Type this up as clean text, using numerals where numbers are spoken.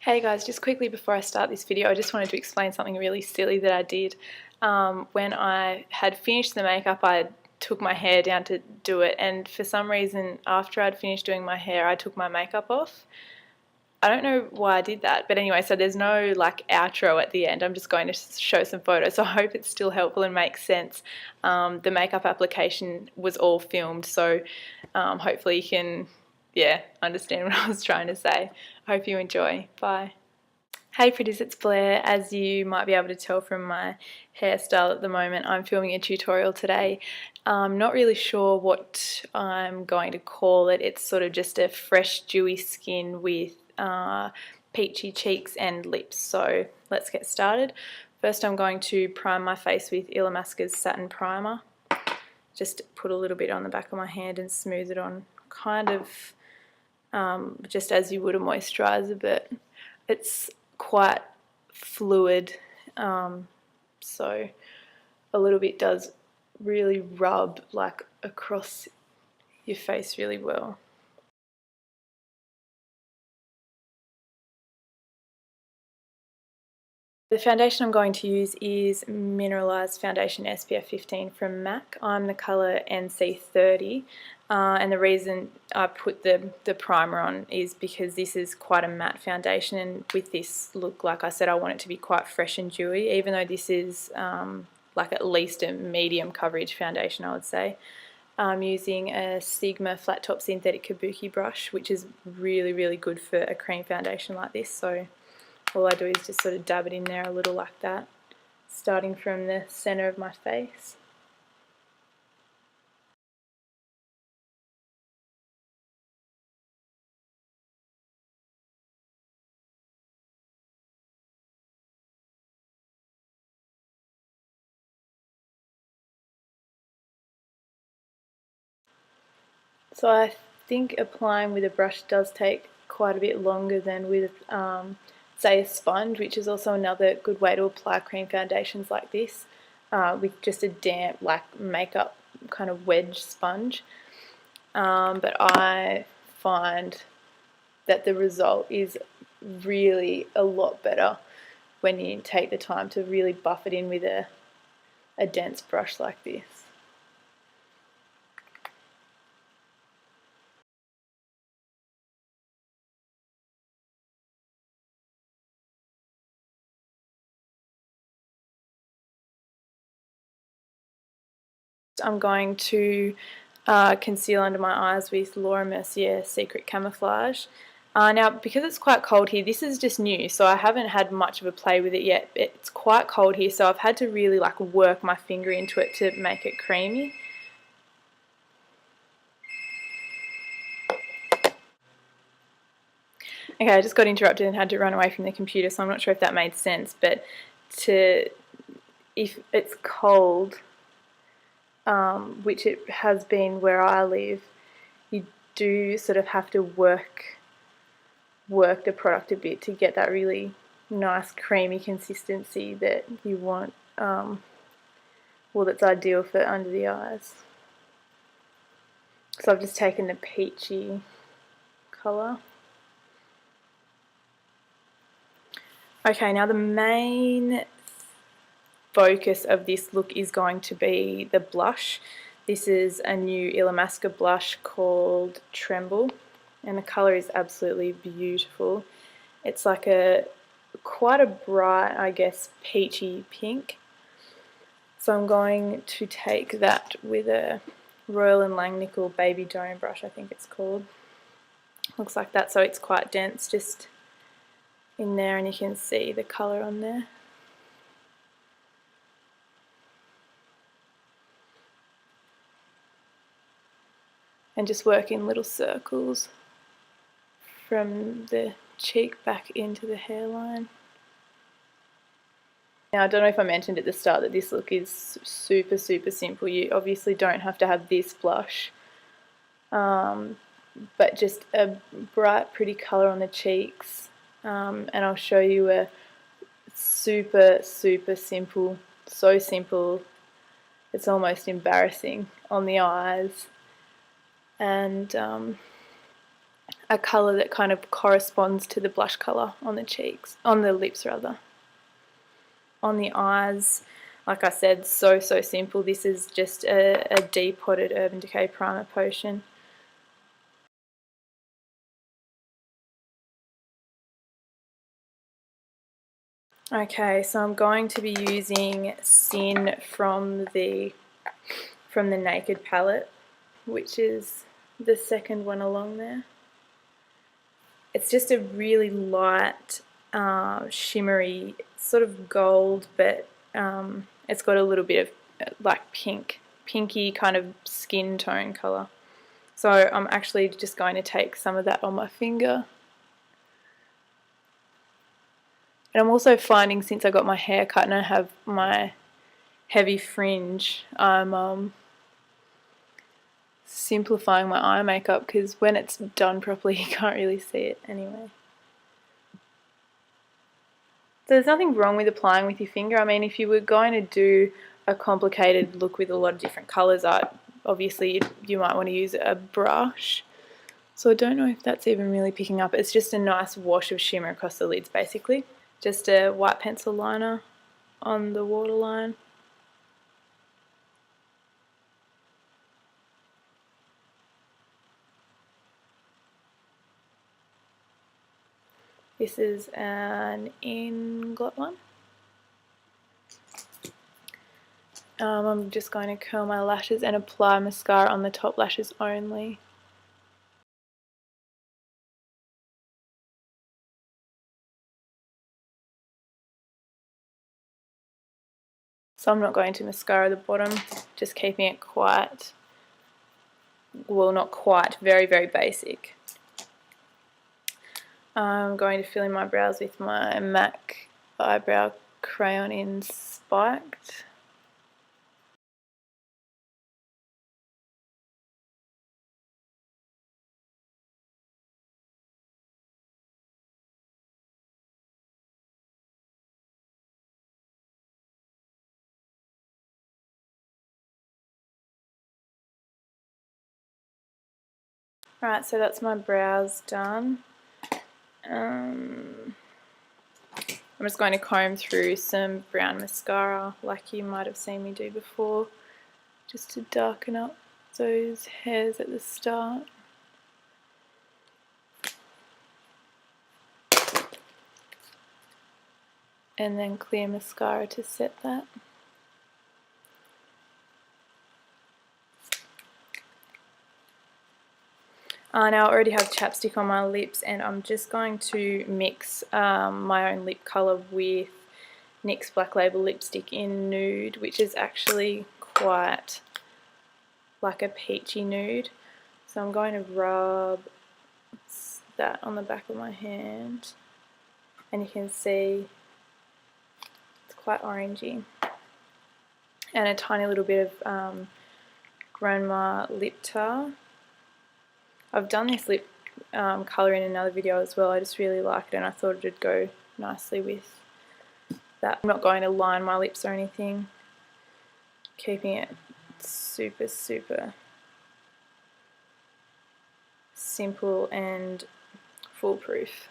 Hey guys, just quickly before I start this video, I just wanted to explain something really silly that I did. When I had finished the makeup, I took my hair down to do it, and for some reason after I'd finished doing my hair, I took my makeup off. I don't know why I did that, but anyway, so there's no like outro at the end. I'm just going to show some photos, so I hope it's still helpful and makes sense. The makeup application was all filmed, so hopefully you can understand what I was trying to say. I hope you enjoy. Bye. Hey pretties, it's Blair. As you might be able to tell from my hairstyle at the moment, I'm filming a tutorial today. I'm not really sure what I'm going to call it. It's sort of just a fresh dewy skin with peachy cheeks and lips. So let's get started. First I'm going to prime my face with Illamasqua's Satin Primer. Just put a little bit on the back of my hand and smooth it on, kind of just as you would a moisturiser, but it's quite fluid, so a little bit does really rub like across your face really well. The foundation I'm going to use is Mineralized Foundation SPF 15 from MAC. I'm the colour NC30, and the reason I put the primer on is because this is quite a matte foundation, and with this look, like I said, I want it to be quite fresh and dewy, even though this is like at least a medium coverage foundation, I would say. I'm using a Sigma flat top synthetic kabuki brush, which is really good for a cream foundation like this. So all I do is just sort of dab it in there a little like that, starting from the center of my face. So I think applying with a brush does take quite a bit longer than with, say, a sponge, which is also another good way to apply cream foundations like this, with just a damp, like makeup kind of wedge sponge. But I find that the result is really a lot better when you take the time to really buff it in with a dense brush like this. I'm going to conceal under my eyes with Laura Mercier Secret Camouflage. Now, because it's quite cold here, this is just new, so I haven't had much of a play with it yet. It's quite cold here, so I've had to really like work my finger into it to make it creamy. Okay, I just got interrupted and had to run away from the computer, so I'm not sure if that made sense, but if it's cold, which it has been where I live, you do sort of have to work the product a bit to get that really nice creamy consistency that you want, well, that's ideal for under the eyes. So I've just taken the peachy colour. Okay, now the main focus of this look is going to be the blush. This is a new Illamasqua blush called Tremble, and the colour is absolutely beautiful. It's like quite a bright, I guess, peachy pink. So I'm going to take that with a Royal & Langnickel Baby Dome brush, I think it's called. Looks like that, so it's quite dense just in there, and you can see the colour on there. And just work in little circles from the cheek back into the hairline. Now, I don't know if I mentioned at the start that this look is super simple. You obviously don't have to have this blush, but just a bright pretty colour on the cheeks, and I'll show you a super simple, so simple it's almost embarrassing, on the eyes. And a colour that kind of corresponds to the blush colour on the cheeks, on the lips rather. On the eyes, like I said, so simple. This is just a depotted Urban Decay Primer Potion. Okay, so I'm going to be using Sin from the Naked palette, which is the second one along there. It's just a really light, shimmery, sort of gold, but it's got a little bit of like pinky kind of skin tone colour. So I'm actually just going to take some of that on my finger. And I'm also finding, since I got my hair cut and I have my heavy fringe, I'm simplifying my eye makeup, because when it's done properly you can't really see it anyway. So there's nothing wrong with applying with your finger. I mean, if you were going to do a complicated look with a lot of different colours, obviously you might want to use a brush. So I don't know if that's even really picking up. It's just a nice wash of shimmer across the lids basically. Just a white pencil liner on the waterline. This is an Inglot one. I'm just going to curl my lashes and apply mascara on the top lashes only. So I'm not going to mascara the bottom, just keeping it quite, well, not quite, very basic. I'm going to fill in my brows with my MAC eyebrow crayon in Spiked. Right, so that's my brows done. I'm just going to comb through some brown mascara like you might have seen me do before, just to darken up those hairs at the start. And then clear mascara to set that. Now I already have chapstick on my lips, and I'm just going to mix my own lip colour with NYX Black Label lipstick in Nude, which is actually quite like a peachy nude. So I'm going to rub that on the back of my hand, and you can see it's quite orangey. And a tiny little bit of Grand Mar lip tar. I've done this lip colour in another video as well. I just really like it and I thought it would go nicely with that. I'm not going to line my lips or anything, keeping it super simple and foolproof.